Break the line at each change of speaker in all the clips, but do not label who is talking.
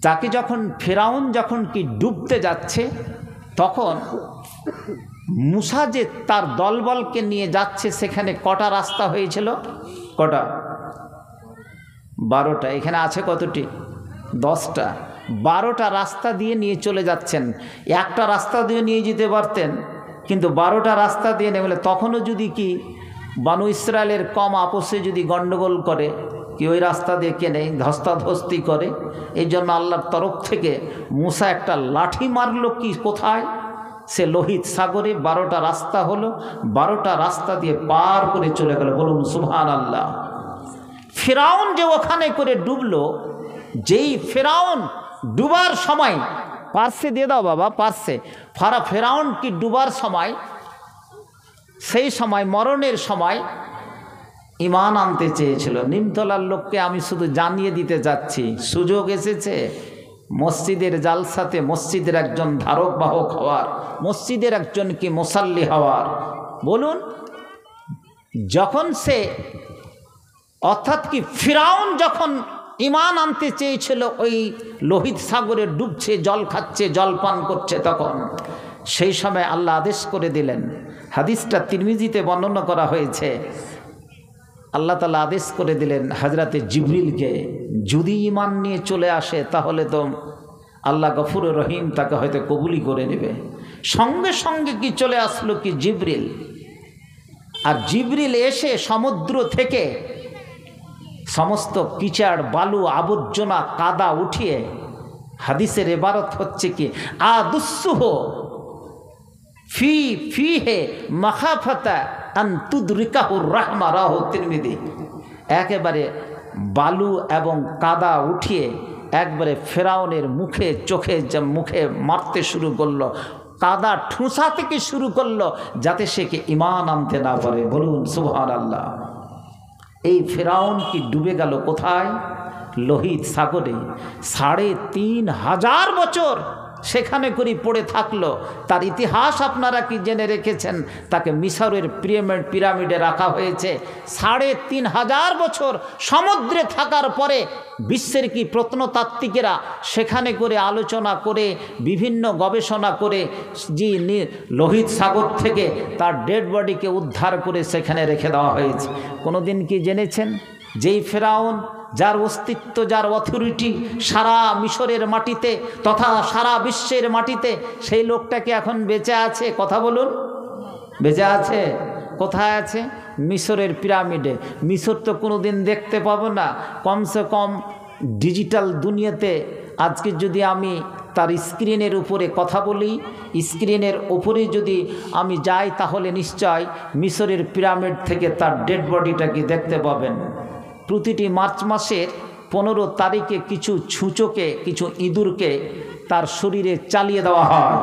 তাকে যখন ফেরাউন যখন কি ডুবতে যাচ্ছে, তখন মুসা যে তার দলবলকে নিয়ে যাচ্ছে, সেখানে কটা রাস্তা হয়েছিল? কটা? 12টা। এখানে আছে কতটি? 10টা। 12টা রাস্তা দিয়ে নিয়ে চলে যাচ্ছেন। একটা রাস্তা দিয়ে নিয়ে যেতে পারতেন, কিন্তু 12টা রাস্তা দিয়ে নেমে তখনও যদি কি বানু ইসরায়েলের কম আপোষে যদি গণ্ডগোল করে, কি ওই রাস্তা দিয়ে কেনে ধস্তাধস্তি করে, এই জন্য আল্লাহর তরফ থেকে মুসা একটা লাঠি মারলো কি কোথায়? সে লোহিত সাগরে 12টা রাস্তা হলো, 12টা রাস্তা দিয়ে পার করে চলে গেল। বলুন সুবহানাল্লাহ। ফিরাউন যে ওখানে করে ডুবলো, যেই ফিরাউন ডুবার সময়, পার্শ্বে দিয়ে দাও বাবা, পার্শ্বে, ফেরাউন কি ডুবার সময়, সেই সময় মরণের সময় ঈমান আনতে চেয়েছিল। নিমতলার লোককে আমি শুধু জানিয়ে দিতে যাচ্ছি, সুযোগ এসেছে মসজিদের জালসাতে মসজিদের একজন ধারক বাহক হওয়ার, মসজিদের একজন কি মুসাল্লি হওয়ার। বলুন, যখন সে অর্থাৎ কি ফিরাউন যখন ঈমান আনতে চেয়েছিল, ওই লোহিত সাগরে ডুবছে, জল খাচ্ছে, জল পান করছে, তখন সেই সময় আল্লাহ আদেশ করে দিলেন। হাদিসটা তিরমিজিতে বর্ণনা করা হয়েছে। আল্লাহ তাআলা আদেশ করে দিলেন হযরতে জিবরিলকে, যদি ঈমান নিয়ে চলে আসে তাহলে তো আল্লাহ গফুর রহিম তাকে হয়তো কবুলি করে নেবে। সঙ্গে সঙ্গে কি চলে আসলো কি জিবরিল। আর জিবরিল এসে সমুদ্র থেকে সমস্ত কিচাড়, বালু, আবর্জনা, কাদা উঠিয়ে, হাদিসের ইবারত হচ্ছে কি আদুসুহ ফিহে মাখাফাতা আন তুদরিকাহুর রাহমা, রাহু তিরমিজি। একেবারে বালু এবং কাদা উঠিয়ে একবারে ফেরাউনের মুখে, চোখে, মুখে মারতে শুরু করলো, কাদা ঠুসা থেকে শুরু করলো, যাতে সে কি ঈমান আনতে না পারে। বলুন সুবহানাল্লাহ। এই ফেরাউন কি ডুবে গেল কোথায়? লোহিত সাগরে। ৩,৫০০ বছর সেখানে করে পড়ে থাকলো। তার ইতিহাস আপনারা কি জেনে রেখেছেন? তাকে মিশরের পিরামিডে রাখা হয়েছে। ৩,৫০০ বছর সমুদ্রে থাকার পরে বিশ্বের কি প্রত্নতাত্ত্বিকেরা সেখানে করে আলোচনা করে, বিভিন্ন গবেষণা করে, যে লোহিত সাগর থেকে তার ডেড বডিকে উদ্ধার করে সেখানে রেখে দেওয়া হয়েছে। কোনো দিন কি জেনেছেন যেই ফেরাউন, যার অস্তিত্ব, যার অথরিটি সারা মিশরের মাটিতে তথা সারা বিশ্বের মাটিতে, সেই লোকটাকে এখন বেঁচে আছে? কথা বলুন, বেঁচে আছে? কোথায় আছে? মিশরের পিরামিডে। মিশর তো কোনো দিন দেখতে পাবো না। কমসে কম ডিজিটাল দুনিয়াতে আজকে যদি আমি তার স্ক্রিনের উপরে কথা বলি, স্ক্রিনের উপরে যদি আমি যাই, তাহলে নিশ্চয় মিশরের পিরামিড থেকে তার ডেড বডিটাকে দেখতে পাবেন। প্রতিটি মার্চ মাসের 15 তারিখে কিছু ছুঁচোকে, কিছু ইঁদুরকে তার শরীরে চালিয়ে দেওয়া হয়।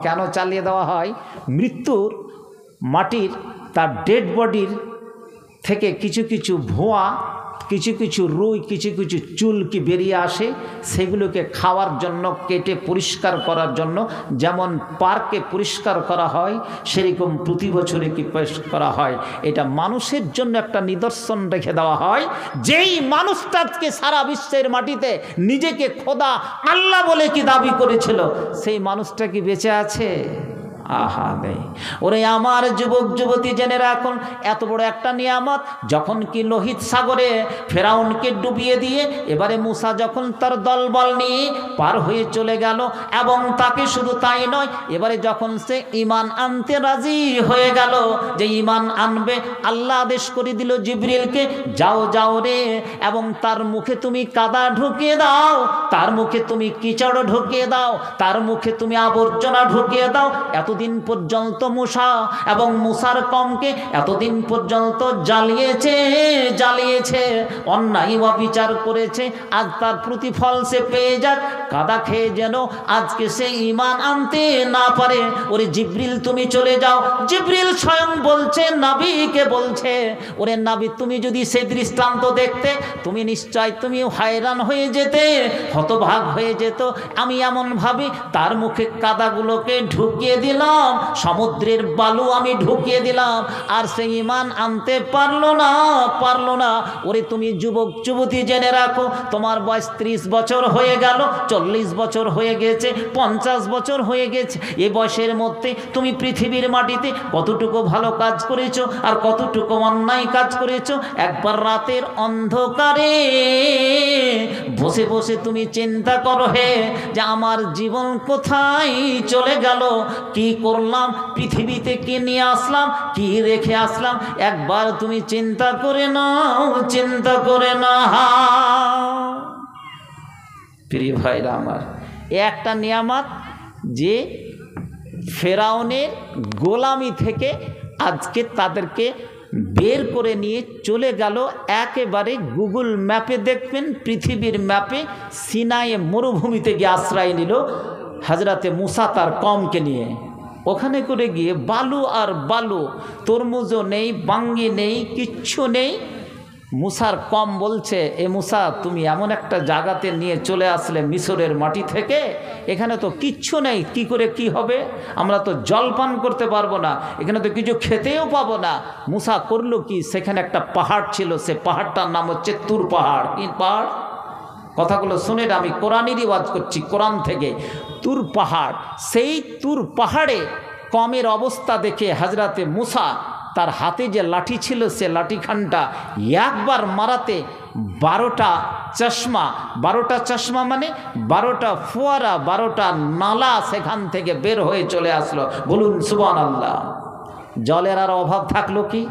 কেন চালিয়ে দেওয়া হয়? মৃত্যুর মাটির, তার ডেড বডির থেকে কিছু কিছু ভুয়া, কিছু কিছু রুই, কিছু কিছু চুল কি বেরিয়ে আসে, সেগুলোকে খাওয়ার জন্য, কেটে পরিষ্কার করার জন্য, যেমন পার্কে পরিষ্কার করা হয়, সেরকম প্রতি বছরে কি পরিষ্কার করা হয়। এটা মানুষের জন্য একটা নিদর্শন রেখে দেওয়া হয়। যেই মানুষটাকে সারা বিশ্বের মাটিতে নিজেকে খোদা আল্লাহ বলে কি দাবি করেছিল, সেই মানুষটা কি বেঁচে আছে? আহা নেই। ওরে আমার যুবক যুবতী, জেনে রাখুন, এত বড় একটা নিয়ামত যখন কি লোহিত সাগরে ফেরাউনকে ডুবিয়ে দিয়ে এবারে মুসা যখন তার দলবল নিয়ে পার হয়ে চলে গেল, এবং তাকে শুধু তাই নয়, এবারে যখন সে ঈমান আনতে রাজি হয়ে গেল, যে ঈমান আনবে, আল্লাহ আদেশ করে দিল জিবরিলকে, যাও যাও রে, এবং তার মুখে তুমি কাদা ঢুকিয়ে দাও, তার মুখে তুমি কিচড় ঢুকিয়ে দাও, তার মুখে তুমি আবর্জনা ঢুকিয়ে দাও। এতদিন পর্যন্ত মুসা এবং মুসার কমকে এতদিন পর্যন্ত জ্বালিয়েছে, অন্যায় অবিচার করেছে। আজ তার প্রতিফল সে পেয়ে যাক, কাদা খেয়ে যেন আজকে সে ঈমান আনতে না পারে। ওরে জিবরিল তুমি চলে যাও। জিবরিল স্বয়ং বলছে, নবীকে বলছে, ওরে নবী তুমি যদি সে দৃষ্টান্ত দেখতে, তুমি নিশ্চয় তুমি হয়রান হয়ে যেতে, হতভাগ হয়ে যেত। আমি এমন ভাবে তার মুখে কাদাগুলোকে ঢুকিয়ে দিলাম, দিলাম, সমুদ্রের বালু আমি ঢুকিয়ে দিলাম, আর সে ঈমান আনতে পারলো না। ওরে তুমি যুবক যুবতী জেনে রাখো, তোমার বয়স 30 বছর হয়ে গেল, 40 বছর হয়ে গেছে, 50 বছর হয়ে গেছে। এই বয়সের মধ্যে তুমি পৃথিবীর মাটিতে কতটুকু ভালো কাজ করেছো আর কতটুকু অন্যায় কাজ করেছো, একবার রাতের অন্ধকারে বসে বসে তুমি চিন্তা করো হে, যে আমার জীবন কোথায় চলে গেল, কি করলাম, পৃথিবীতে কি নিয়ে আসলাম, কি রেখে আসলাম, একবার তুমি চিন্তা করে নাও। প্রিয় ভাইরা আমার, এ একটা নিয়ামত যে ফেরাউনের গোলামি থেকে আজকে তাদেরকে বের করে নিয়ে চলে গেল একেবারে গুগল ম্যাপে দেখবেন, পৃথিবীর ম্যাপে সিনাই মরুভূমিতে গিয়ে আশ্রয় নিল হজরতে মুসা তার কওমকে নিয়ে। ওখানে করে গিয়ে বালু আর বালু, তরমুজও নেই, বাঙ্গি নেই, কিচ্ছু নেই। মুসার কম বলছে, এ মুসা তুমি এমন একটা জায়গাতে নিয়ে চলে আসলে মিশরের মাটি থেকে, এখানে তো কিচ্ছু নেই, কি করে কি হবে, আমরা তো জল পান করতে পারবো না, এখানে তো কিছু খেতেও পাবো না। মুসা করলো কি, সেখানে একটা পাহাড় ছিল, সে পাহাড়টার নাম হচ্ছে তুর পাহাড়। কি পাহাড়? কথাগুলো শুনে আমি কোরআনেরই ওয়াজ করছি, কোরআন থেকে। তুর পাহাড়, সেই তুর পাহাড়ে কমের অবস্থা দেখে হজরতে মুসা তার হাতে যে লাঠি ছিল, সে লাঠিখানটা একবার মারাতে 12টা চশমা মানে 12টা ফোয়ারা, 12টা নালা সেখান থেকে বের হয়ে চলে আসলো। বলুন সুবহানাল্লাহ। জলের আর অভাব থাকলো কি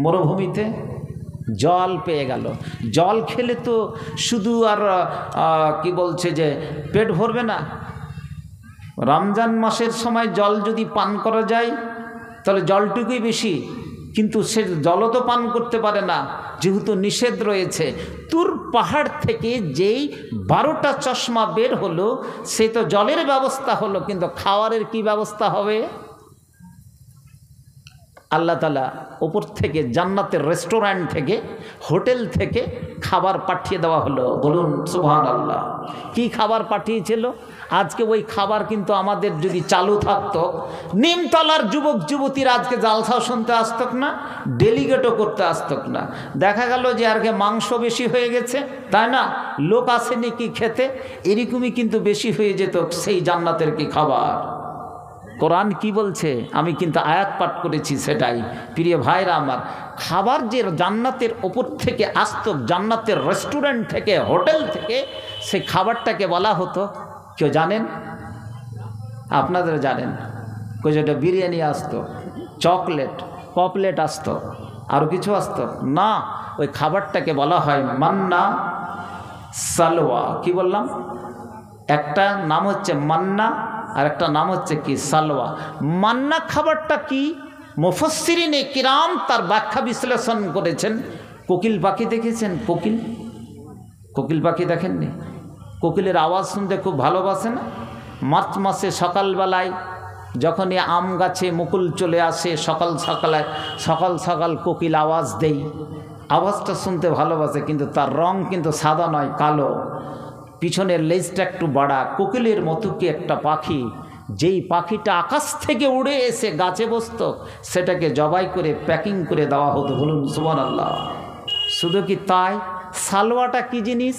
মরুভূমিতে? জল পেয়ে গেল। জল খেলে তো শুধু আর কি বলছে যে পেট ভরবে না। রমজান মাসের সময় জল যদি পান করা যায় তাহলে জলটুকুই বেশি, কিন্তু সে জলও তো পান করতে পারে না, যেহেতু নিষেধ রয়েছে। তুর পাহাড় থেকে যেই 12টা চশমা বের হলো, সে তো জলের ব্যবস্থা হলো, কিন্তু খাওয়ারের কি ব্যবস্থা হবে? আল্লাহ তাআলা ওপর থেকে জান্নাতের রেস্টুরেন্ট থেকে, হোটেল থেকে খাবার পাঠিয়ে দেওয়া হলো। বলুন সুবহানাল্লাহ। কি খাবার পাঠিয়েছিল? আজকে ওই খাবার কিন্তু আমাদের যদি চালু থাকতো, নিমতলার যুবক যুবতীরা আজকে জালসাও শুনতে আসতক না, ডেলিগেটও করতে আসতক না। দেখা গেল যে আজকে মাংস বেশি হয়ে গেছে, তাই না, লোক আসেনি কি খেতে, এরকমই কিন্তু বেশি হয়ে যেত সেই জান্নাতের কি খাবার। কোরআন কি বলছে আমি কিন্তু আয়াত পাঠ করেছি, সেটাই। প্রিয় ভাইরা আমার, খাবার যে জান্নাতের ওপর থেকে আসতো, জান্নাতের রেস্টুরেন্ট থেকে, হোটেল থেকে, সে খাবারটাকে বলা হতো, কেউ জানেন? আপনাদের জানেন? যেটা বিরিয়ানি আসতো, চকলেট, পপলেট আসতো, আরও কিছু আসতো না, ওই খাবারটাকে বলা হয় মান্না সালওয়া। কি বললাম? একটা নাম হচ্ছে মান্না আর একটা নাম হচ্ছে কি সালওয়া। মান্না খাবারটা কি, মুফাসসিরিনে কিরাম তার ব্যাখ্যা বিশ্লেষণ করেছেন। কোকিল পাখি দেখেছেন? কোকিল পাখি দেখেননি? কোকিলের আওয়াজ শুনতে খুব ভালোবাসে না? মার্চ মাসে সকালবেলায় যখনই আম গাছে মুকুল চলে আসে, সকাল সকাল কোকিল আওয়াজ দেই, আওয়াজটা শুনতে ভালোবাসে, কিন্তু তার রং কিন্তু সাদা নয়, কালো, পিছনের লেজটা একটু বাড়া। কোকিলের মতো কি একটা পাখি, যেই পাখিটা আকাশ থেকে উড়ে এসে গাছে বসত, সেটাকে জবাই করে প্যাকিং করে দেওয়া হতো। বলুন সুবহানাল্লাহ। শুধু কি তাই, সালওয়াটা কি জিনিস?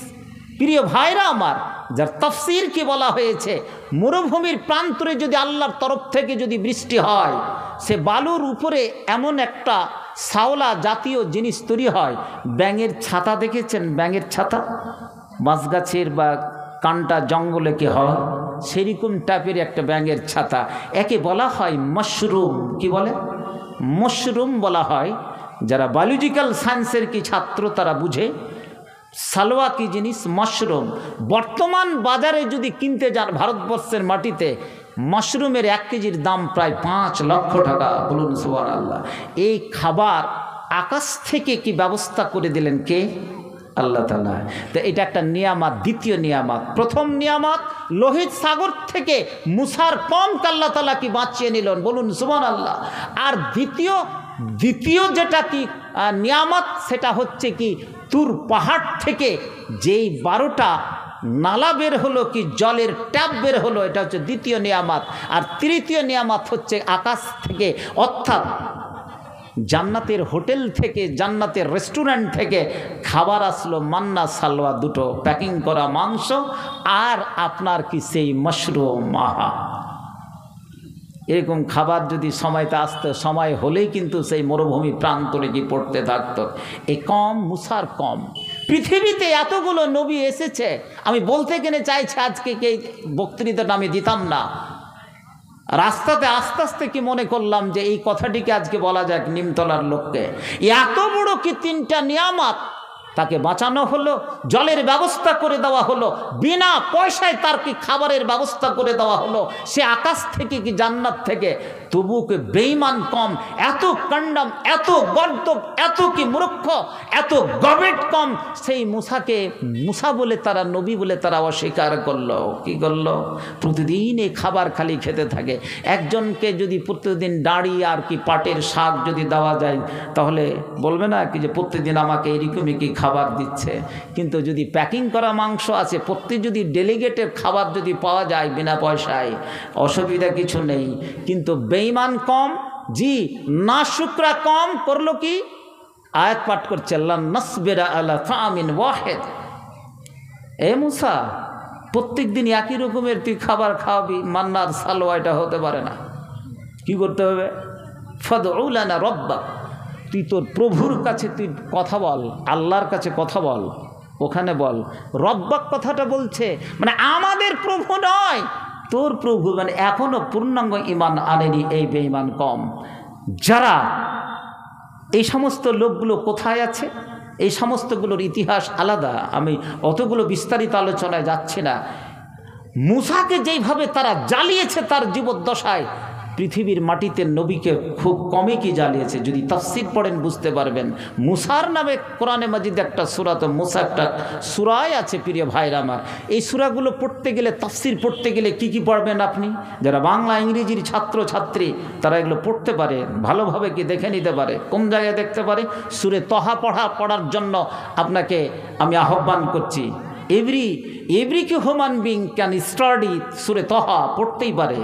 প্রিয় ভাইরা আমার, যার তাফসীর কি বলা হয়েছে, মরুভূমির প্রান্তরে যদি আল্লাহর তরফ থেকে যদি বৃষ্টি হয়, সে বালুর উপরে এমন একটা শাওলা জাতীয় জিনিস তৈরি হয়। ব্যাঙের ছাতা দেখেছেন? ব্যাঙের ছাতা বাঁশ গাছের বা কান্টা জঙ্গলে কি হয়, সেরকম টাইপের একটা ব্যাঙের ছাতা, একে বলা হয় মাশরুম। কি বলে? মাশরুম বলা হয়। যারা বায়োলজিক্যাল সায়েন্সের কি ছাত্র তারা বুঝে সালোয়া কি জিনিস, মাশরুম। বর্তমান বাজারে যদি কিনতে যান ভারতবর্ষের মাটিতে, মাশরুমের 1 কেজির দাম প্রায় 5 লক্ষ টাকা। বলুন সুবহানাল্লাহ। এই খাবার আকাশ থেকে কি ব্যবস্থা করে দিলেন কে? আল্লাহ তাআলা। তো এটা একটা নিয়ামত। দ্বিতীয় নিয়ামত, প্রথম নিয়ামত লোহিত সাগর থেকে মুসার কওমকে আল্লাহ তাআলা কি বাঁচিয়ে নিলেন। বলুন সুবহানাল্লাহ। আর দ্বিতীয় যেটা কি নিয়ামত, সেটা হচ্ছে কি তুর পাহাড় থেকে যেই 12টা নালা বের হলো কি জলের ট্যাপ বের হলো, এটা হচ্ছে দ্বিতীয় নিয়ামত। আর তৃতীয় নিয়ামত হচ্ছে আকাশ থেকে, অর্থাৎ জান্নাতের হোটেল থেকে, জান্নাতের রেস্টুরেন্ট থেকে খাবার আসলো, মান্না সালওয়া, দুটো প্যাকিং করা মাংস, আর আপনার কি সেই মাশরুম। মাহা, এরকম খাবার যদি সময়তে আসতো, সময় হলেই কিন্তু সেই মরুভূমি প্রান্তরে কি পড়তে থাকতো। এ কম, মুসার কম। পৃথিবীতে এতগুলো নবী এসেছে, আমি বলতে গেলে চাইছি আজকে এই বক্তৃতাটা আমি দিতাম না, রাস্তাতে আস্তে আস্তে কি মনে করলাম যে এই কথাটিকে আজকে বলা যাক নিমতলার লোককে। এত বড় কি তিনটা নিয়ামত, তাকে বাঁচানো হলো, জলের ব্যবস্থা করে দেওয়া হলো, বিনা পয়সায় তার কি খাবারের ব্যবস্থা করে দেওয়া হলো, সে আকাশ থেকে কি জান্নাত থেকে, তবু কি বেঈমান কম, এত কন্ডম, এত গর্দব, এত কি মূর্খ, এত গবেট কম, সেই মুসাকে মুসা বলে তারা, নবী বলে তারা অস্বীকার করলো। কি করলো? প্রতিদিন এই খাবার খালি খেতে থাকে। একজনকে যদি প্রতিদিন দাঁড়ি আর কি পাটের শাক যদি দেওয়া যায়, তাহলে বলবে না কি যে প্রতিদিন আমাকে এরকমই কি খাবার দিচ্ছে। কিন্তু যদি প্যাকিং করা মাংস আছে, প্রত্যেক যদি ডেলিগেটের খাবার যদি পাওয়া যায় বিনা পয়সায়, অসুবিধা কিছু নেই। কিন্তু বেঈমান কম, জি না শুকরা কম, করলো কি? আয়াত পাঠ করছে, আল্লাহ নাসবিরা আলা তামিন ওয়াহিদ। এ মুসা, প্রত্যেক দিন একই রকমের তুই খাবার খাওয়াবি, মান্নার সালোয়া, এটা হতে পারে না। কি করতে হবে? ফাদউ লানা রাব্বাক, তুই তোর প্রভুর কাছে তুই কথা বল, আল্লাহর কাছে কথা বল, ওখানে বল। রব্বাক কথাটা বলছে মানে আমাদের প্রভু নয়, তোর প্রভু, মানে এখনো পূর্ণাঙ্গ ঈমান আনেনি এই বেঈমান কম। যারা এই সমস্ত লোকগুলো কোথায় আছে, এই সমস্তগুলোর ইতিহাস আলাদা, আমি অতগুলো বিস্তারিত আলোচনায় যাচ্ছি না। মুসাকে যেইভাবে তারা জ্বালিয়েছে তার জীবদ্দশায়, পৃথিবীর মাটিতে নবীকে খুব কমই কি জ্বালিয়েছে। যদি তাফসীর পড়েন বুঝতে পারবেন। মুসার নামে কোরআনে মাজিদে একটা সূরা, তো মুসা একটা সূরায় আছে প্রিয় ভাইরা আমার। এই সূরাগুলো পড়তে গেলে, তাফসীর পড়তে গেলে কি কি পড়বেন আপনি? যারা বাংলা ইংরেজির ছাত্র ছাত্রী তারা এগুলো পড়তে পারে, ভালোভাবে কি দেখে নিতে পারে। কোন জায়গায় দেখতে পারে? সূরা তহা পড়ার জন্য আপনাকে আমি আহ্বান করছি। Every human being can study সূরা তহা, পড়তেই পারে।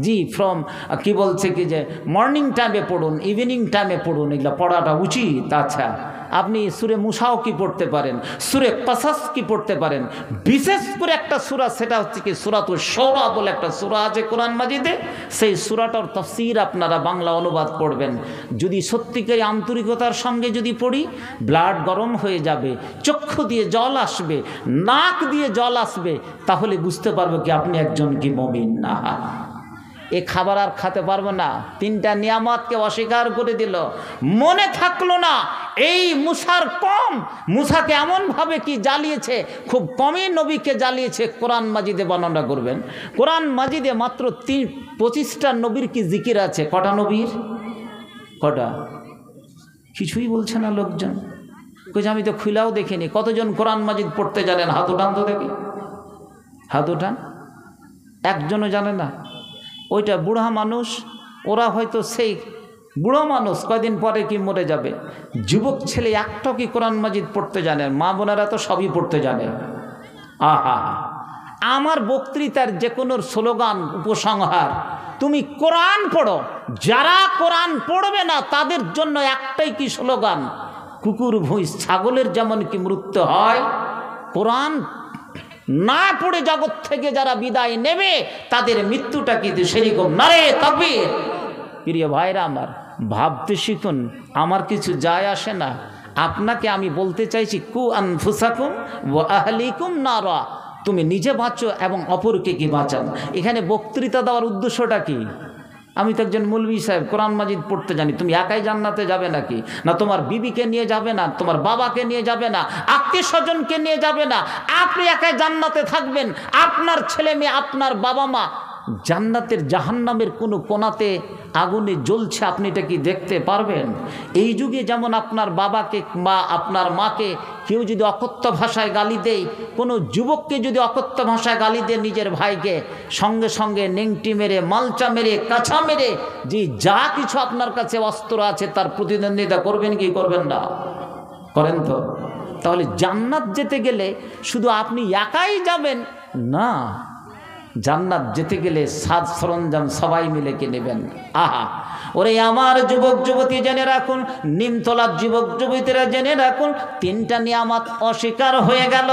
জি, ফ্রম কি বলছে কি যে মর্নিং টাইমে পড়ুন, ইভিনিং টাইমে পড়ুন, এগুলো পড়াটা উচিত। আচ্ছা, আপনি সূরা মুসাও কি পড়তে পারেন, সূরা কাসাস কি পড়তে পারেন। বিশেষ করে একটা সূরা, সেটা হচ্ছে কি সূরাতুশ শুরা বলে একটা সূরা আছে কোরআন মাজিদে। সেই সূরাটার তাফসীর আপনারা বাংলা অনুবাদ পড়বেন। যদি সত্যিকার আন্তরিকতার সঙ্গে যদি পড়ি, ব্লাড গরম হয়ে যাবে, চক্ষু দিয়ে জল আসবে, নাক দিয়ে জল আসবে, তাহলে বুঝতে পারবো কি আপনি একজন কি মুমিন। না, এ খাবার আর খেতে পারবো না। তিনটা নিয়ামতকে অস্বীকার করে দিল, মনে থাকলো না। এই মুসার কম, মুসাকে এমনভাবে কি জ্বালিয়েছে, খুব কমই নবীকে জ্বালিয়েছে। কোরআন মাজিদে বর্ণনা করবেন, কোরআন মাজিদে মাত্র 25টা নবীর কি জিকির আছে। কটা নবীর? কটা? কিছুই বলছে না লোকজন। কইছে আমি তো খুলাও দেখিনি। কতজন কোরআন মাজিদ পড়তে জানেন? হাত উঠান তো দেখি, হাত উঠান। একজনও জানে না। ওইটা বুড়া মানুষ, ওরা হয়তো সেই বুড়ো মানুষ কয়দিন পরে কি মরে যাবে। যুবক ছেলে একটাও কি কোরআন মাজিদ পড়তে জানে? মা বোনেরা তো সবই পড়তে জানে। আহা, আমার বক্তৃতার যে কোনো স্লোগান, উপসংহার, তুমি কোরআন পড়ো। যারা কোরআন পড়বে না তাদের জন্য একটাই কি স্লোগান, কুকুর ভুঁইস ছাগলের যেমন কি মৃত্যু হয়, কোরআন না পড়ে জগৎ থেকে যারা বিদায় নেবে তাদের মৃত্যুটা কিন্তু সেরকম। নারে তাকবীর। প্রিয় ভাইরা আমার, ভাবতে শিখুন। আমার কিছু যায় আসে না। আপনাকে আমি বলতে চাইছি, কু আনফুসাকুম ওয়া আহলিকুম নারা, তুমি নিজে বাঁচো এবং অপরকে কি বাঁচান। এখানে বক্তৃতা দেওয়ার উদ্দেশ্যটা কি? আমি তো একজন মৌলভী সাহেব, কোরআন মাজিদ পড়তে জানি। তুমি একাই জান্নাতে যাবে নাকি? না তোমার বিবিকে নিয়ে যাবে, না তোমার বাবাকে নিয়ে যাবে, না আত্মীয় স্বজনকে নিয়ে যাবে, না আপনি একাই জান্নাতে থাকবেন। আপনার ছেলে মেয়ে, আপনার বাবা মা জান্নাতের জাহান্নামের কোনো কোণাতে আগুনে জ্বলছে, আপনি এটা কি দেখতে পারবেন? এই যুগে যেমন আপনার বাবাকে বা আপনার মাকে কেউ যদি অকথ্য ভাষায় গালি দেয়, কোনো যুবককে যদি অকথ্য ভাষায় গালি দেয় নিজের ভাইকে, সঙ্গে সঙ্গে নেংটি মেরে, মালচা মেরে, কাছা মেরে, যে যা কিছু আপনার কাছে অস্ত্র আছে তার প্রতিদ্বন্দ্বিতা করবেন কি করবেন না? করেন তো। তাহলে জান্নাত যেতে গেলে শুধু আপনি একাই যাবেন না, জান্নাত যেতে গেলে সাজ সরঞ্জাম সবাই মিলে কে নেবেন। আহা, ওরে আমার যুবক যুবতী জেনে রাখুন, নিমতলার যুবক যুবতীরা জেনে রাখুন, তিনটা নিয়ামত অস্বীকার হয়ে গেল।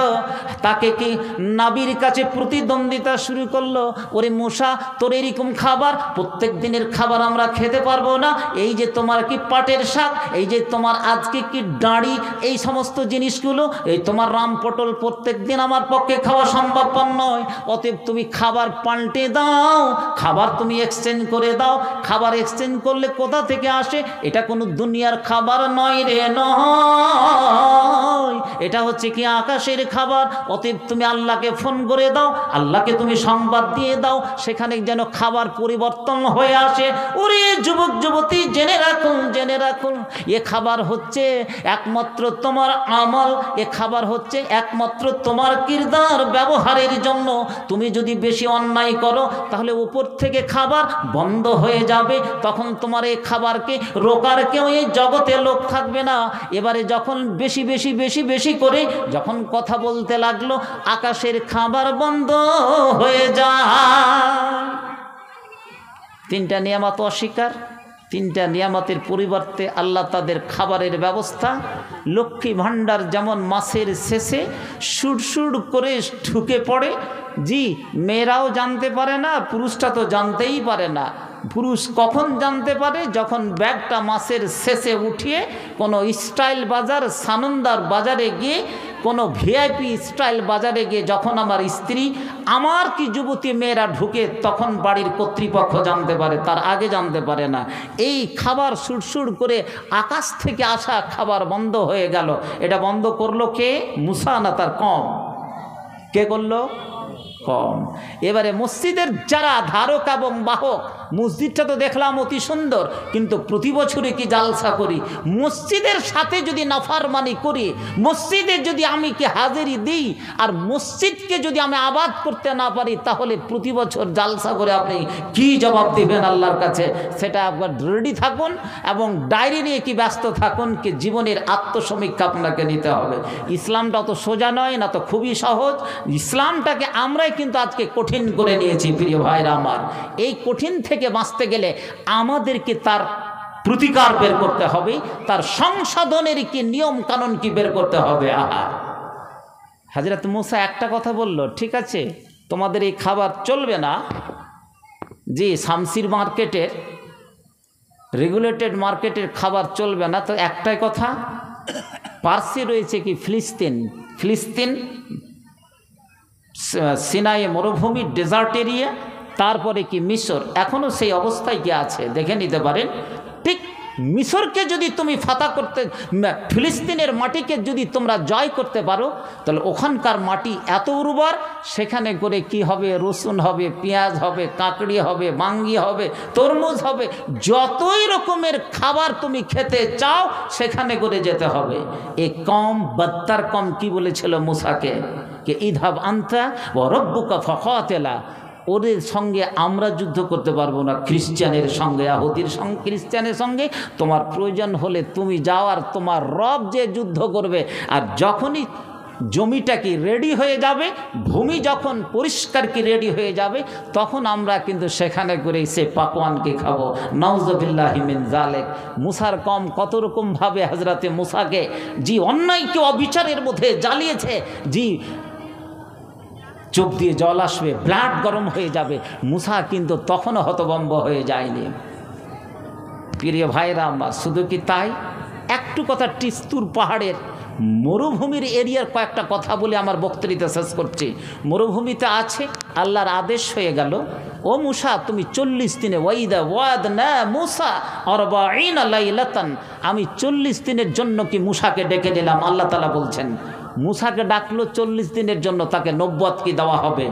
তাকে কি নাবির কাছে প্রতিদ্বন্দ্বিতা শুরু করলো, ওরে মূসা তোর এরকম খাবার প্রত্যেক দিনের খাবার আমরা খেতে পারবো না, এই যে তোমার কি পাটের শাক, এই যে তোমার আজকে কি ডাঁড়ি, এই সমস্ত জিনিসগুলো, এই তোমার রাম পটল প্রত্যেক দিন আমার পক্ষে খাওয়া সম্ভবপর নয়, অতএব তুমি খাবার পাল্টে দাও, খাবার তুমি এক্সচেঞ্জ করে দাও। খাবার এক্সচেঞ্জ করলে কোথা থেকে আসে? এটা কোনো দুনিয়ার খাবার নয় রে, নয়, এটা হচ্ছে কি আকাশের খাবার। অতএব তুমি আল্লাহকে ফোন করে দাও, আল্লাহকে তুমি সংবাদ দিয়ে দাও, সেখানে যেন খাবার পরিবর্তন হয়ে আসে। ওরে যুবক যুবতী জেনে রাখুন, জেনে রাখুন, এ খাবার হচ্ছে একমাত্র তোমার আমল, এ খাবার হচ্ছে একমাত্র তোমার কিরদার ব্যবহারের জন্য। তুমি যদি বেশি অন্যায় করো তাহলে উপর থেকে খাবার বন্ধ হয়ে যাবে, তখন তোমার এই খাবারকে রোকার কেউ এই জগতে লোক থাকবে না। এবারে যখন বেশি বেশি বেশি বেশি করে যখন কথা বলতে লাগলো, আকাশের খাবার বন্ধ হয়ে যায়। তিনটা নিয়ামত অস্বীকার, তিনটা নিয়ামতের পরিবর্তে আল্লাহ তাদের খাবারের ব্যবস্থা। লক্ষ্মী ভাণ্ডার যেমন মাসের শেষে সুড়সুড় করে ঢুকে পড়ে, জি মেয়েরাও জানতে পারে না, পুরুষটা তো জানতেই পারে না। পুরুষ কখন জানতে পারে? যখন ব্যাগটা মাসের শেষে উঠিয়ে কোনো স্টাইল বাজার, সানন্দার বাজারে গিয়ে, কোনো ভিআইপি স্টাইল বাজারে গিয়ে যখন আমার স্ত্রী, আমার কি যুবতী মেয়েরা ঢুকে, তখন বাড়ির কর্তৃপক্ষ জানতে পারে, তার আগে জানতে পারে না। এই খাবার সুড়সুড় করে আকাশ থেকে আসা খাবার বন্ধ হয়ে গেল। এটা বন্ধ করলো কে? মুসা না তার কম? কে করলো? কম। এবারে মসজিদের যারা ধারক এবং বাহক, মসজিদটা তো দেখলাম অতি সুন্দর, কিন্তু প্রতি বছরে কি জালসা করি, মসজিদের সাথে যদি নাফরমানি করি, মসজিদে যদি আমি কি হাজিরি দিই, আর মসজিদকে যদি আমি আবাদ করতে না পারি, তাহলে প্রতি বছর জালসা করে আপনি কি জবাব দিবেন আল্লাহর কাছে? সেটা একবার রেডি থাকুন এবং ডায়েরি নিয়ে কি ব্যস্ত থাকুন, কি জীবনের আত্মসমীক্ষা আপনাকে নিতে হবে। ইসলামটা অত সোজা নয় না, তো খুবই সহজ। ইসলামটাকে আমরাই কিন্তু আজকে কঠিন করে নিয়েছি প্রিয় ভাইরা আমার। এই কঠিন থেকে বাঁচতে গেলে আমাদেরকে তার প্রতিকার বের করতে হবে, তার সংশোধনের কি নিয়ম কানুন কি বের করতে হবে। আহা, হযরত মুসা একটা কথা বলল, ঠিক আছে তোমাদের এই খাবার চলবে না, জি শামসির মার্কেটের রেগুলেটেড মার্কেটের খাবার চলবে না, তো একটাই কথা, পার্সে রয়েছে কি ফিলিস্তিন, ফিলিস্তিন সিনাই মরুভূমি ডেজার্ট এরিয়া, তারপরে কি মিশর, এখনও সেই অবস্থায় কি আছে দেখে নিতে পারেন। ঠিক মিশরকে যদি তুমি ফাতা করতে, ফিলিস্তিনের মাটিকে যদি তোমরা জয় করতে পারো, তাহলে ওখানকার মাটি এত উর্বর, সেখানে করে কি হবে, রসুন হবে, পেঁয়াজ হবে, কাঁকড়ি হবে, বাঙ্গি হবে, তরমুজ হবে, যতই রকমের খাবার তুমি খেতে চাও সেখানে করে যেতে হবে। এ কম বত্তার কম কি বলেছিল মুসাকে, কে ইদহাব আনতা ওয়া রব্বুকা ফাকাতিলা, ওদের সঙ্গে আমরা যুদ্ধ করতে পারবো না, খ্রিস্টানের সঙ্গে, ইহুদির সঙ্গে, খ্রিস্টানের সঙ্গে তোমার প্রয়োজন হলে তুমি যাও, আর তোমার রব যে যুদ্ধ করবে। আর যখনই জমিটা কি রেডি হয়ে যাবে, ভূমি যখন পরিষ্কার কি রেডি হয়ে যাবে, তখন আমরা কিন্তু সেখানে করে সে পাকওয়ানকে খাবো। নাউজুবিল্লাহি মিন যালিক। মুসার কম কত রকমভাবে হযরতে মুসাকে জি অন্যায়কে অবিচারের মধ্যে জ্বালিয়েছে, জি চোখ দিয়ে জল আসবে, ব্লাড গরম হয়ে যাবে। মুসা কিন্তু তখনও হতভম্ব হয়ে যায়নি। প্রিয় ভাইরা আমার, শুধু কি তাই, একটু কথা তিস্তুর পাহাড়ের মরুভূমির এরিয়ার কয়েকটা কথা বলে আমার বক্তৃতা শেষ করছি। মরুভূমিতে আছে, আল্লাহর আদেশ হয়ে গেল, ও মুসা তুমি 40 দিনে, ওয়াইদা ওয়াদ না মুসা আরবাঈনা লাইলাতান, আমি 40 দিনের জন্য কি মুসাকে ডেকে দিলাম। আল্লাহ তাআলা বলছেন মুসাকে ডাকলো 40 দিনের জন্য, তাকে নবুয়ত কি দেওয়া হবে।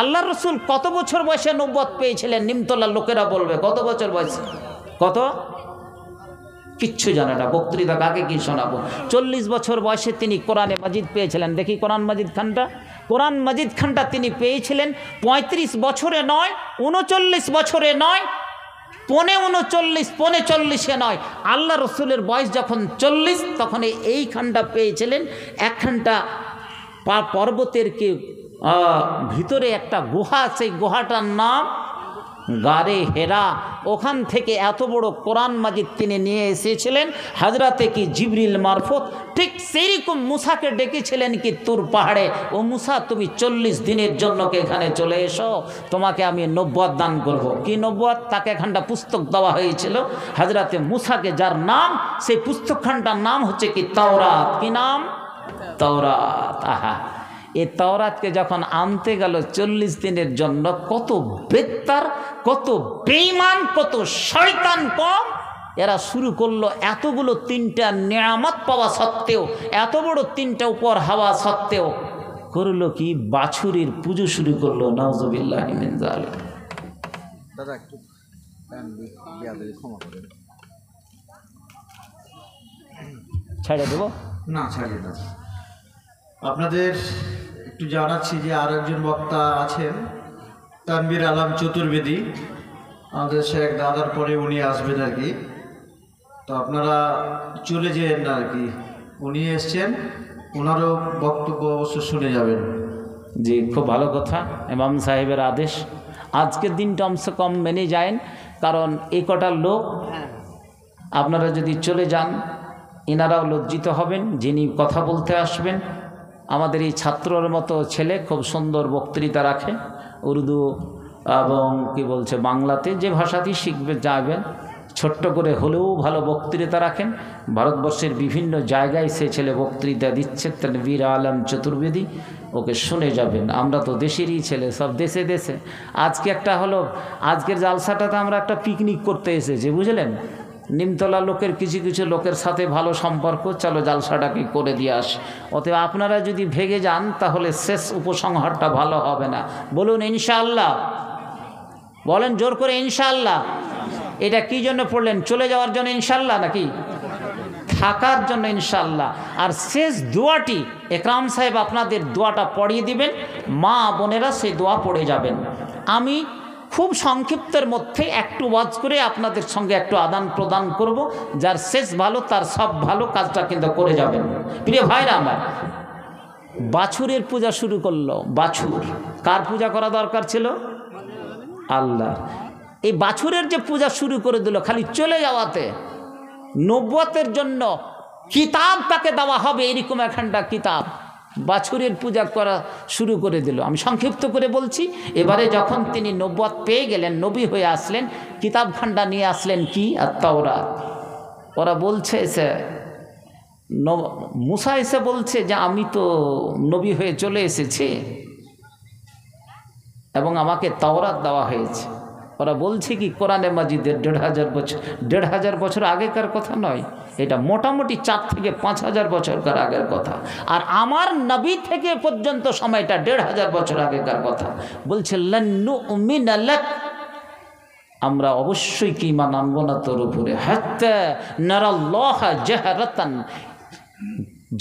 আল্লাহ রসুল কত বছর বয়সে নবুয়ত পেয়েছিলেন? নিমতলার লোকেরা বলবে কত বছর বয়সে, কত কিচ্ছু জানে না, বক্তৃতা কাকে কি শোনাবো। 40 বছর বয়সে তিনি কোরআনে মাজিদ পেয়েছিলেন। দেখি কোরআন মাজিদ খানটা, কোরআন মাজিদ খানটা তিনি পেয়েছিলেন 35 বছরে নয়, 39 বছরে নয়, পৌনে 40 নয়, আল্লাহ রসুলের বয়স যখন 40 তখন এইখানটা পেয়েছিলেন। একখানটা পর্বতের কি ভিতরে একটা গুহা, সেই গুহাটার নাম গারে হেরা। ওখান থেকে এত বড় কোরআন মাজিদ তিনি নিয়ে এসেছিলেন হযরতে কি জিবরিল মারফত। ঠিক সেইরকম মুসাকে ডেকেছিলেন কি তুর পাহাড়ে, ও মুসা তুমি 40 দিনের জন্য এখানে চলে এসো, তোমাকে আমি নবুয়ত দান করব। কি নবুয়ত? তাকে এখানটা পুস্তক দেওয়া হয়েছিল হযরতে মুসাকে, যার নাম, সেই পুস্তকখানটার নাম হচ্ছে কি তাওরাত। কি নাম? তাওরাত। আহা, এই তাওরাতকে যখন আনতে গেল 40 দিনের জন্য, কত বেত্তার, কত বেঈমান, কত শয়তান কম, এরা শুরু করলো এতগুলো 3টা নিয়ামত পাওয়া সত্ত্বেও, এত বড় 3টা উপর হাওয়া সত্ত্বেও করলো কি? বাছুরের পুজো শুরু করলো। নাউজুবিল্লাহি মিন যালিক।
দাদা একটু ক্ষমা করেন,
ছেড়ে দেবো
না ছাড়িয়ে না। আপনাদের একটু জানাচ্ছি যে আর একজন বক্তা আছেন, তানভীর আলম চতুর্বেদী, আমাদের শেখ দাদার পরে উনি আসবেন আর কি। তো আপনারা চলে যেন না আর কি, উনি এসছেন, ওনারও বক্তব্য অবশ্য শুনে যাবেন।
জি, খুব ভালো কথা। ইমাম সাহেবের আদেশ, আজকের দিনটা কমসে কম মেনে যায়েন, কারণ এই কটা লোক আপনারা যদি চলে যান এনারাও লজ্জিত হবেন। যিনি কথা বলতে আসবেন আমাদের এই ছাত্রর মতো ছেলে, খুব সুন্দর বক্তৃতা রাখে, উর্দু এবং কি বলছে বাংলাতে, যে ভাষাতেই শিখবে যাবেন, ছোট্ট করে হলেও ভালো বক্তৃতা রাখেন। ভারতবর্ষের বিভিন্ন জায়গায় সে ছেলে বক্তৃতা দিচ্ছে, তানভীর আলম চতুর্বেদী, ওকে শুনে যাবেন। আমরা তো দেশেরই ছেলে, সব দেশে দেশে। আজকে একটা হলো, আজকের জালসাটাতে আমরা একটা পিকনিক করতে এসেছি, বুঝলেন। নিমতলা লোকের কিছু কিছু লোকের সাথে ভালো সম্পর্ক, চলো জালসাটাকে করে দিয়ে আস। অতএব আপনারা যদি ভেগে যান তাহলে শেষ উপসংহারটা ভালো হবে না। বলুন ইনশাআল্লাহ, বলেন জোর করে ইনশাআল্লাহ। এটা কি জন্য পড়লেন? চলে যাওয়ার জন্য ইনশাআল্লাহ নাকি থাকার জন্য ইনশাআল্লাহ? আর শেষ দোয়াটি একরাম সাহেব আপনাদের দোয়াটা পড়িয়ে দিবেন, মা বোনেরা সেই দোয়া পড়ে যাবেন। আমি খুব সংক্ষিপ্তের মধ্যে একটু ওয়াজ করে আপনাদের সঙ্গে একটু আদান প্রদান করব। যার শেষ ভালো তার সব ভালো, কাজটা কিন্তু করে যাবেন। প্রিয় ভাইরা আমার, বাছুরের পূজা শুরু করলো। বাছুর কার পূজা করা দরকার ছিল? আল্লাহ। এই বাছুরের যে পূজা শুরু করে দিল খালি চলে যাওয়াতে, নবুয়তের জন্য কিতাব তাকে দেওয়া হবে, এরকম একখানটা কিতাব, বাছুরের পূজা করা শুরু করে দিল। আমি সংক্ষিপ্ত করে বলছি। এবারে যখন তিনি নবুয়ত পেয়ে গেলেন, নবী হয়ে আসলেন, কিতাবখানটা নিয়ে আসলেন কি? আর তাওরাত। ওরা বলছে এসে, মুসা এসে বলছে যে আমি তো নবী হয়ে চলে এসেছি এবং আমাকে তাওরাত দেওয়া হয়েছে। ওরা বলছে কি কোরআনে মাজিদের 1500 বছর আগেকার কথা নয়, এটা মোটামুটি 4 থেকে 5000 বছরকার আগের কথা। আর আমার নবী থেকে পর্যন্ত সময়টা 1500 বছর আগেকার কথা। বলছে লান নুমিনা লাক, আমরা অবশ্যই কি ঈমান আনবো না তোর উপরে, হাত্তা নারাল্লাহা জাহরাতান,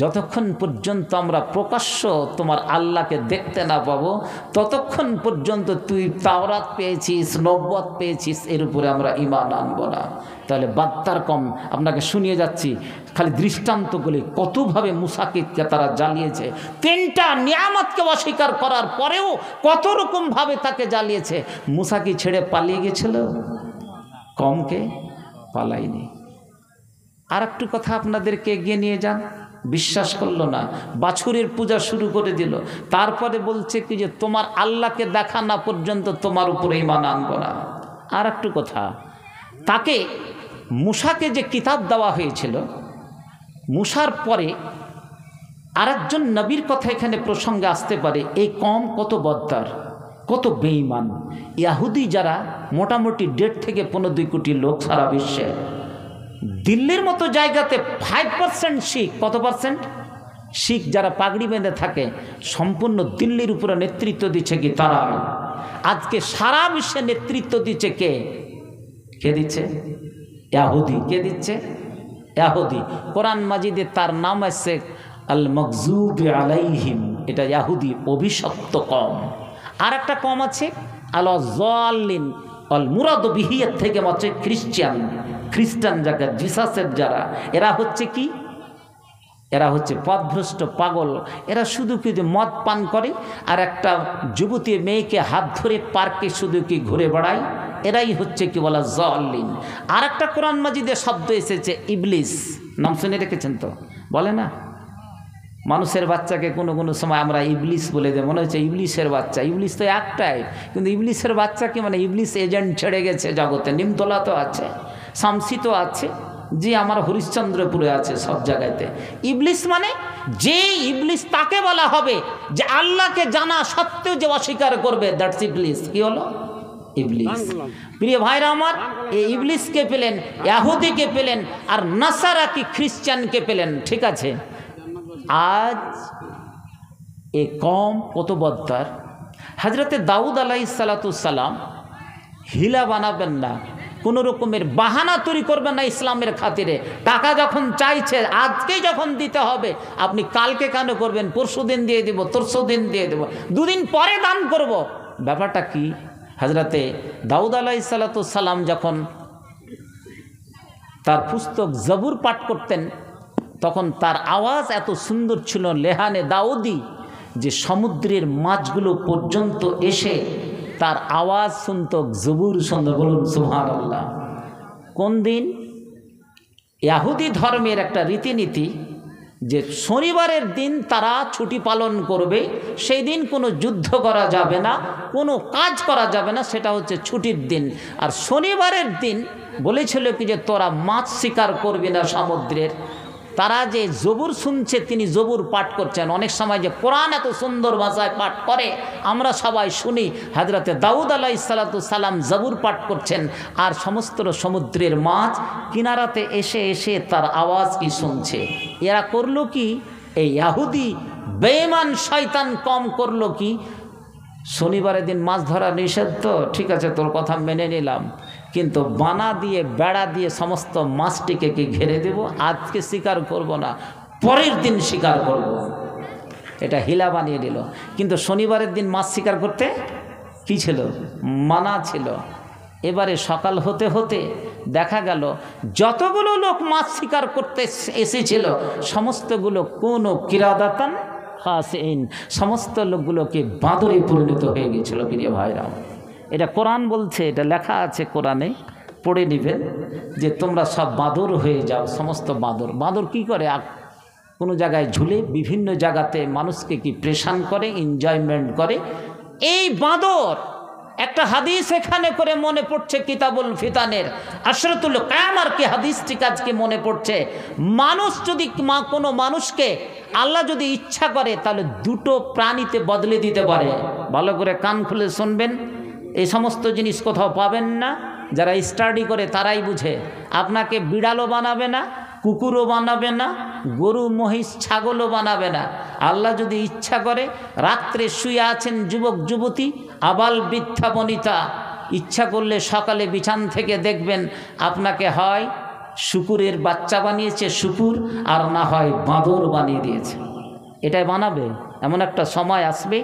যতক্ষণ পর্যন্ত আমরা প্রকাশ্য তোমার আল্লাহকে দেখতে না পাবো ততক্ষণ পর্যন্ত তুই তাওরাত পেয়েছিস, নবুয়ত পেয়েছিস, এর উপরে আমরা ঈমান আনবো না। তাহলে বার্তার কম আপনাকে শুনিয়ে যাচ্ছি, খালি দৃষ্টান্তগুলি কতভাবে মুসাকে তারা জ্বালিয়েছে। 3টা নিয়ামতকে অস্বীকার করার পরেও কত রকমভাবে তাকে জ্বালিয়েছে। মুসা কি ছেড়ে পালিয়ে গেছিল? কমকে পালাইনি। আর একটু কথা আপনাদেরকে এগিয়ে নিয়ে যান। বিশ্বাস করলো না, বাছুরের পূজা শুরু করে দিল। তারপরে বলছে কি যে তোমার আল্লাহকে দেখা না পর্যন্ত তোমার উপরে ঈমান আনবো না। আর একটু কথা, তাকে মুসাকে যে কিতাব দেওয়া হয়েছিল, মুসার পরে আরেকজন নবীর কথা এখানে প্রসঙ্গে আসতে পারে। এই কম কত বদ্দার, কত বেঈমান। ইহুদি যারা মোটামুটি 1.5 থেকে 15 কোটি লোক সারা বিশ্বে, দিল্লির মতো জায়গাতে 5% শিখ, কত পার্সেন্ট শিখ যারা পাগড়ি বেঁধে থাকে, সম্পূর্ণ দিল্লির উপরে নেতৃত্ব দিচ্ছে কি তারা। আজকে সারা বিশ্বে নেতৃত্ব দিচ্ছে কে? কে দিচ্ছে? ইহুদি। কে দিচ্ছে? ইহুদি। কোরআন মাজিদে তার নাম আছে আল মাগজুবি আলাইহিম, এটা ইহুদি, অভিশপ্ত কম। আর একটা কম আছে আল যাল্লিন, অল মুরাদ বিহিয়ের থেকে হচ্ছে খ্রিস্টান যারা, জিসাসের যারা, এরা হচ্ছে কি, এরা হচ্ছে পথভ্রষ্ট পাগল। এরা শুধু কি মদ পান করে আর একটা যুবতী মেয়েকে হাত ধরে পার্কে শুধু কি ঘুরে বেড়ায়, এরাই হচ্ছে কি বলা জালিম। আর একটা কোরআন মাজিদে শব্দ এসেছে ইবলিস, নাম শুনে রেখেছেন তো? বলে না মানুষের বাচ্চাকে কোনো কোনো সময় আমরা ইবলিস বলে দেয়, মনে হচ্ছে ইবলিসের বাচ্চা। ইবলিস তো একটাই, কিন্তু ইবলিসের বাচ্চা কি মানে ইবলিস এজেন্ট ছেড়ে গেছে জগতে। নিমতলা তো আছে, শামসি তো আছে, যে আমার হরিশ্চন্দ্রপুরে আছে, সব জায়গাতে। ইবলিস মানে যে ইবলিস তাকে বলা হবে যে আল্লাহকে জানা সত্ত্বেও যে অস্বীকার করবে, দ্যাটস ইবলিস। কি হলো? ইবলিস। প্রিয় ভাইরা আমার, এই ইবলিসকে পেলেন, ইয়াহুদিকে পেলেন, আর নাসারা কি খ্রিস্টানকে পেলেন। ঠিক আছে, আজ এ কম কত বদ্দার। হজরতে দাউদ আলাইহিসসালাম হিলা বানাবেন না, কোনো রকমের বাহানা তৈরি করবেন না ইসলামের খাতিরে। টাকা যখন চাইছে আজকেই যখন দিতে হবে, আপনি কালকে কেন করবেন? পরশু দিন দিয়ে দেব, তরশু দিন দিয়ে দেব, দুদিন পরে দান করব। ব্যাপারটা কি? হজরতে দাউদ আলাইহিসসালাম যখন তার পুস্তক জবুর পাঠ করতেন, তখন তার আওয়াজ এত সুন্দর ছিল, লেহানে দাউদি, যে সমুদ্রের মাছগুলো পর্যন্ত এসে তার আওয়াজ শুনত, জবুর শুনত। বলুন সুবহানাল্লাহ। কোন দিন? ইহুদি ধর্মের একটা রীতিনীতি যে শনিবারের দিন তারা ছুটি পালন করবে, সেই দিন কোনো যুদ্ধ করা যাবে না, কোনো কাজ করা যাবে না, সেটা হচ্ছে ছুটির দিন। আর শনিবারের দিন বলেছিল কি যে তোরা মাছ শিকার করবি না সমুদ্রের। তারা যে জবুর শুনছে, তিনি জবুর পাঠ করছেন। অনেক সময় যে কোরআন এত সুন্দর ভাষায় পাঠ করে আমরা সবাই শুনি, হযরতে দাউদ আলাইহিসসালাম জবুর পাঠ করছেন, আর সমস্ত সমুদ্রের মাছ কিনারাতে এসে এসে তার আওয়াজ কি শুনছে। এরা করলো কি? এই ইহুদি বেঈমান শয়তান কম করলো কি? শনিবারের দিন মাছ ধরা নিষেধ তো, ঠিক আছে তোর কথা মেনে নিলাম, কিন্তু বানা দিয়ে বেড়া দিয়ে সমস্ত মাছটিকে কি ঘেরে দেব, আজকে শিকার করব না, পরের দিন শিকার করব। এটা হিলা বানিয়ে দিল। কিন্তু শনিবারের দিন মাছ শিকার করতে কি ছিল? মানা ছিল। এবারে সকাল হতে হতে দেখা গেল যতগুলো লোক মাছ শিকার করতে এসেছিল সমস্তগুলো কোনো কিরাদাতান খাসিন, সমস্ত লোকগুলোকে বাঁদরে পরিণত হয়ে গিয়েছিল। প্রিয় ভাইরা, এটা কোরআন বলছে, এটা লেখা আছে কোরআনে, পড়ে নেবেন যে তোমরা সব বাঁদর হয়ে যাও। সমস্ত বাঁদর। বাঁদর কি করে? কোনো জায়গায় ঝুলে বিভিন্ন জায়গাতে মানুষকে কি প্রেশান করে, এনজয়মেন্ট করে। এই বাঁদর একটা হাদিস এখানে করে মনে পড়ছে, কিতাবুল ফিতানের আশরাতুল কায়ামার কি হাদিসটি আজকে মনে পড়ছে। মানুষ যদি কোনো মানুষকে আল্লাহ যদি ইচ্ছা করে তাহলে দুটো প্রাণীতে বদলে দিতে পারে। ভালো করে কান খুলে শুনবেন, এই সমস্ত জিনিস কোথাও পাবেন না। যারা স্টাডি করে তারাই বুঝে। আপনাকে বিড়ালও বানাবে না, কুকুরও বানাবে না, গরু মহিষ ছাগলও বানাবে না। আল্লাহ যদি ইচ্ছা করে, রাত্রে শুয়ে আছেন যুবক যুবতী, আবাল বৃদ্ধা বনিতা, ইচ্ছা করলে সকালে বিছান থেকে দেখবেন আপনাকে হয় শুকুরের বাচ্চা বানিয়েছে শুকুর, আর না হয় বাঁদর বানিয়ে দিয়েছে। এটাই বানাবে। এমন একটা সময় আসবে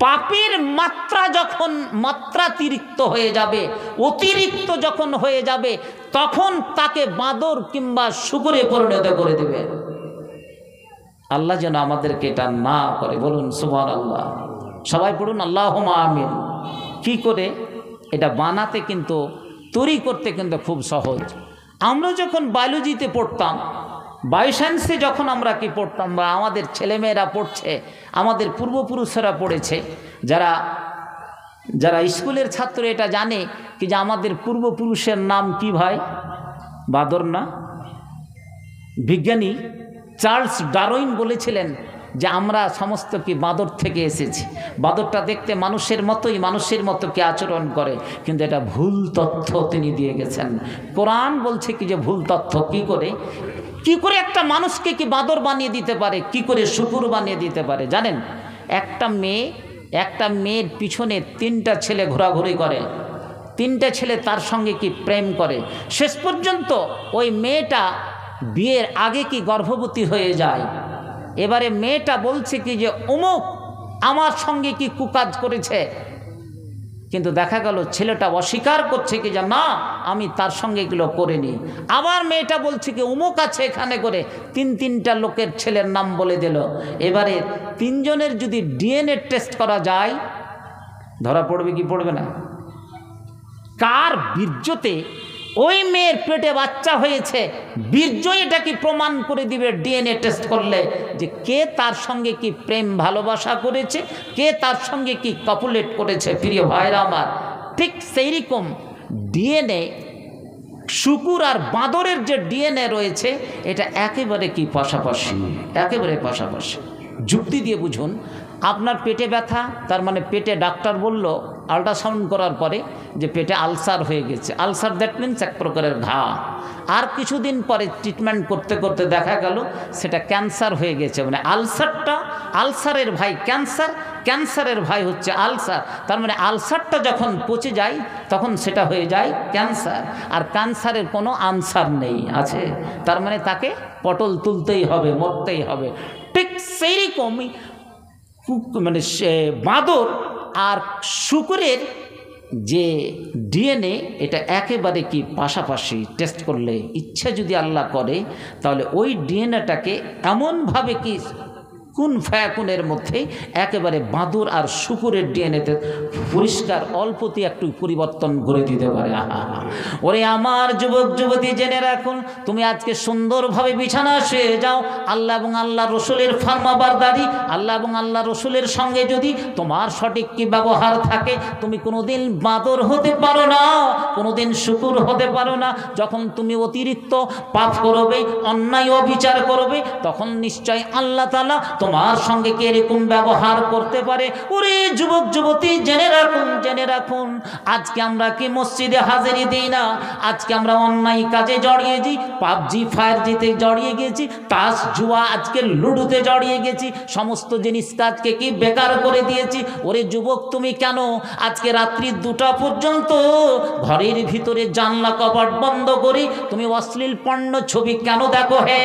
পাপের মাত্রা যখন মাত্রাতিরিক্ত হয়ে যাবে, অতিরিক্ত যখন হয়ে যাবে, তখন তাকে বাঁদর কিংবা শুকুরে পরিণত করে দেবে। আল্লাহ যেন আমাদেরকে এটা না করে। বলুন সুবহানাল্লাহ। সবাই পড়ুন আল্লাহুম্মা আমিন। কি করে? এটা বানাতে কিন্তু, তৈরি করতে কিন্তু খুব সহজ। আমরা যখন বায়োলজিতে পড়তাম, বায়োসায়েন্সে যখন আমরা কি পড়তাম, বা আমাদের ছেলেমেয়েরা পড়ছে, আমাদের পূর্বপুরুষেরা পড়েছে, যারা যারা স্কুলের ছাত্র এটা জানে কি যে আমাদের পূর্বপুরুষের নাম কি ভাই? বাঁদর না? বিজ্ঞানী চার্লস ডারউইন বলেছিলেন যে আমরা সমস্ত কি বাঁদর থেকে এসেছি। বাঁদরটা দেখতে মানুষের মতোই, মানুষের মতো কি আচরণ করে, কিন্তু এটা ভুল তথ্য তিনি দিয়ে গেছেন। কোরআন বলছে কি যে ভুল তথ্য। কি করে একটা মানুষকে কি বাঁদর বানিয়ে দিতে পারে, কি করে শুকুর বানিয়ে দিতে পারে জানেন? একটা মেয়ের পিছনে 3টা ছেলে ঘোরাঘুরি করে, 3টে ছেলে তার সঙ্গে কি প্রেম করে, শেষ পর্যন্ত ওই মেয়েটা বিয়ের আগে কি গর্ভবতী হয়ে যায়। এবারে মেয়েটা বলছে কি যে অমুক আমার সঙ্গে কি কুকাজ করেছে, কিন্তু দেখা গেল ছেলেটা অস্বীকার করছে কি যে না আমি তার সঙ্গে এগুলো করিনি। আবার মেয়েটা বলছে কি অমুক আছে এখানে করে, তিনটা লোকের ছেলের নাম বলে দিল। এবারে তিনজনের যদি ডিএনএ টেস্ট করা যায় ধরা পড়বে কি পড়বে না? কার বীর্যতে ওই মেয়ের পেটে বাচ্চা হয়েছে, বীর্য এটা কি প্রমাণ করে দিবে ডিএনএ টেস্ট করলে যে কে তার সঙ্গে কি প্রেম ভালোবাসা করেছে, কে তার সঙ্গে কি কপুলেট করেছে। প্রিয় ভাইরা আমার, ঠিক সেই রকম ডিএনএ শুকুর আর বাঁদরের যে ডিএনএ রয়েছে এটা একেবারে কি পাশাপাশি, একেবারে পাশাপাশি। যুক্তি দিয়ে বুঝুন, আপনার পেটে ব্যথা, তার মানে পেটে ডাক্তার বলল আল্ট্রাসাউন্ড করার পরে যে পেটে আলসার হয়ে গেছে। আলসার দ্যাট মিনস এক প্রকারের ঘা। আর কিছুদিন পরে ট্রিটমেন্ট করতে করতে দেখা গেল সেটা ক্যান্সার হয়ে গেছে। মানে আলসারটা, আলসারের ভাই ক্যান্সার, ক্যান্সারের ভাই হচ্ছে আলসার। তার মানে আলসারটা যখন পচে যায় তখন সেটা হয়ে যায় ক্যান্সার। আর ক্যান্সারের কোনো আনসার নেই, আছে? তার মানে তাকে পটল তুলতেই হবে, মরতেই হবে। ঠিক সেই রকমই মানে বাঁদর আর শুকুরের যে ডিএনএ এটা একেবারে কি পাশাপাশি। টেস্ট করলে ইচ্ছা যদি আল্লাহ করে তাহলে ওই ডিএনএটাকে এমনভাবে কি কোন ফায়াকুনের মধ্যে একেবারে বাঁদর আর শুকুরের ডিএনএতে পরিষ্কার অল্পতে একটু পরিবর্তন করে দিতে পারে। ওরে আমার যুবক যুবতী, জেনে রাখুন, তুমি আজকে সুন্দরভাবে বিছানা শুয়ে যাও। আল্লাহ এবং আল্লাহ রসুলের ফার্মাবারদারি, আল্লাহ এবং আল্লাহ রসুলের সঙ্গে যদি তোমার সঠিক কি ব্যবহার থাকে, তুমি কোনোদিন বাঁদর হতে পারো না, কোনোদিন শুকুর হতে পারো না। যখন তুমি অতিরিক্ত পাপ করবে, অন্যায় অবিচার করবে, তখন নিশ্চয় আল্লাহ তাআলা তোমার সঙ্গে কে এরকম ব্যবহার করতে পারে। ওরে যুবক যুবতী, জেনে রাখুন, জেনে রাখুন, আজকে আমরা কি মসজিদে হাজিরি দিই না? আজকে আমরা অন্যায় কাজে জড়িয়েছি, পাবজি ফায়ারজিতে জড়িয়ে গেছি, তাস জুয়া আজকে লুডুতে জড়িয়ে গেছি, সমস্ত জিনিস কাজকে কি বেকার করে দিয়েছি। ওরে যুবক, তুমি কেন আজকে রাত্রি 2টা পর্যন্ত ঘরের ভিতরে জানলা কপাট বন্ধ করে তুমি অশ্লীল পণ্য ছবি কেন দেখো? হে,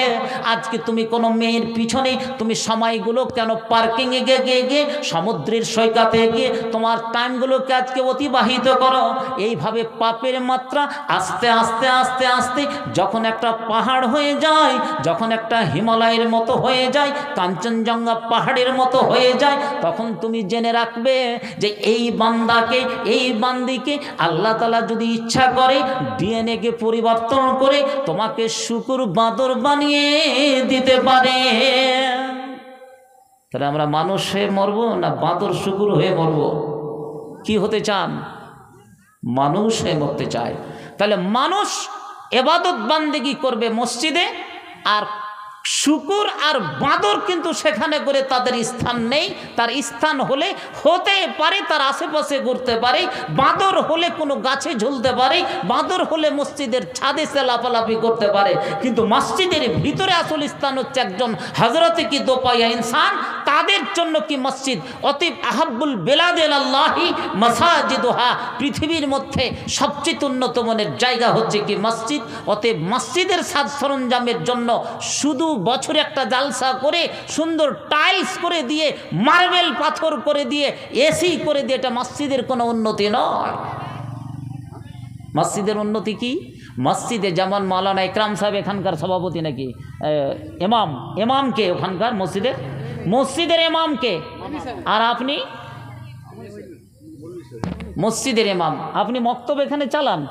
আজকে তুমি কোনো মেয়ের পিছনে তুমি সময়গুলো কেন পার্কিংয়ে গিয়ে সমুদ্রের সৈকতে গিয়ে তোমার টাইমগুলোকে আজকে অতিবাহিত করো? এইভাবে পাপের মাত্রা আস্তে আস্তে আস্তে আস্তে যখন একটা পাহাড় হয়ে যায়, যখন একটা হিমালয়ের মতো হয়ে যায়, কাঞ্চনজঙ্ঘা পাহাড়ের মতো হয়ে যায়, তখন তুমি জেনে রাখবে যে এই বান্দাকে, এই বান্দিকে আল্লাহ তাআলা যদি ইচ্ছা করে ডিএনএকে পরিবর্তন করে তোমাকে শুকুর বাঁদর বানিয়ে দিতে পারে। তাহলে আমরা মানুষ হয়ে মরব না বাঁদর শুকুর হয়ে মরব? কি হতে চান? মানুষ হয়ে মরতে চায়। তাহলে মানুষ ইবাদত বান্দেগি করবে মসজিদে, আর শুকুর আর বাঁদর কিন্তু সেখানে করে তাদের স্থান নেই। তার স্থান হলে হতে পারে তার আশেপাশে ঘুরতে পারে, বাঁদর হলে কোনো গাছে ঝুলতে পারে, বাঁদর হলে মসজিদের ছাদে সে লাফালাফি করতে পারে, কিন্তু মসজিদের ভিতরে আসল স্থান হচ্ছে একজন হযরতে কি দোপাইয়া ইনসান। তাদের জন্য কি মসজিদ অতীব আহাব্বুল বেলাদিল আল্লাহি মাসাজিদুহা, পৃথিবীর মধ্যে সবচেয়ে উন্নত মানের জায়গা হচ্ছে কি মসজিদ। অতএব মসজিদের সাজ সরঞ্জামের জন্য শুধু বছরে একটা জালসা করে সুন্দর টাইলস করে দিয়ে, মার্বেল পাথর করে দিয়ে, এসি করে দিয়ে এটা মসজিদের কোনো উন্নতি নয়। মসজিদের উন্নতি কি? মসজিদে যেমন মাওলানা ইকরাম সাহেব এখানকার সভাপতি নাকি ইমামকে ওখানকার মসজিদের ইমামকে, আর আপনি মসজিদের ইমাম, আপনি মক্তব এখানে চালান।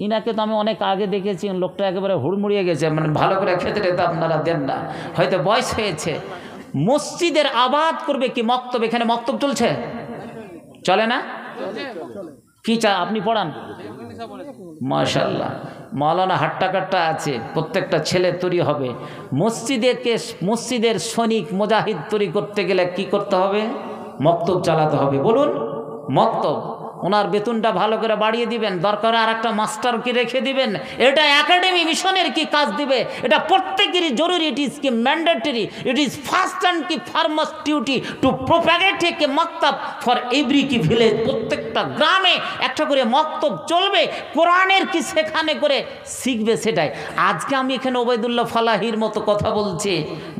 ইনাকে তো আমি অনেক আগে দেখেছি, লোকটা একেবারে হুড়মুড়িয়ে গেছে, মানে ভালো করে খেতে টেতে আপনারা দেন না, হয়তো বয়স হয়েছে। মসজিদের আবাদ করবে কি মক্তব? এখানে মক্তব চলছে, চলে না? কি চা আপনি পড়ান? মাশাআল্লাহ, মাওলানা হাট্টা কাট্টা আছে, প্রত্যেকটা ছেলে তৈরি হবে। মসজিদের সৈনিক মুজাহিদ তৈরি করতে গেলে কি করতে হবে? মক্তব চালাতে হবে। বলুন, মক্তব। ওনার বেতনটা ভালো করে বাড়িয়ে দিবেন, দরকার আর একটা মাস্টারকে রেখে দিবেন। এটা একাডেমি মিশনের কি কাজ দিবে? এটা প্রত্যেকেরই জরুরি। ইট ইজ কি mandatory, it is first and কি ফার্মাস্ট ডিউটি টু প্রোপাগেট এ মক্তব ফর এভরি কি ভিলেজ। প্রত্যেকটা গ্রামে একটা করে মক্তব চলবে, কোরআনের কি সেখানে করে শিখবে সেটাই। আজকে আমি এখানে ওবায়দুল্লাহ ফালাহির মতো কথা বলছি,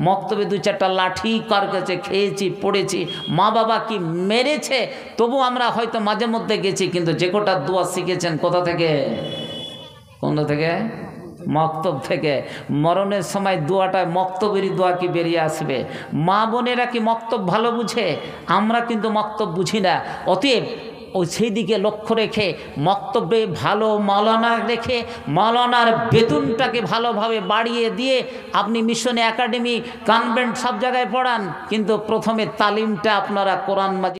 মক্তবে দু চারটা লাঠি কার কাছে খেয়েছি, পড়েছি, মা বাবা কি মেরেছে, তবু আমরা হয়তো মাঝে মধ্যে গেছি, কিন্তু যে কোটা দোয়া শিখেছেন কোথা থেকে? কোন থেকে? মক্তব থেকে। মরণের সময় দোয়াটায় মক্তবেরই দোয়া কি বেরিয়ে আসবে? মা বোনেরা কি মক্তব ভালো বুঝে? আমরা কিন্তু মক্তব বুঝি না। অতএব ওই সেই দিকে লক্ষ্য রেখে মক্তব্যে ভালো মাওলানা রেখে মাওলানার বেতনটাকে ভালোভাবে বাড়িয়ে দিয়ে আপনি মিশনে একাডেমি কনভেন্ট সব জায়গায় পড়ান, কিন্তু প্রথমে তালিমটা আপনারা কোরআন মাজিদ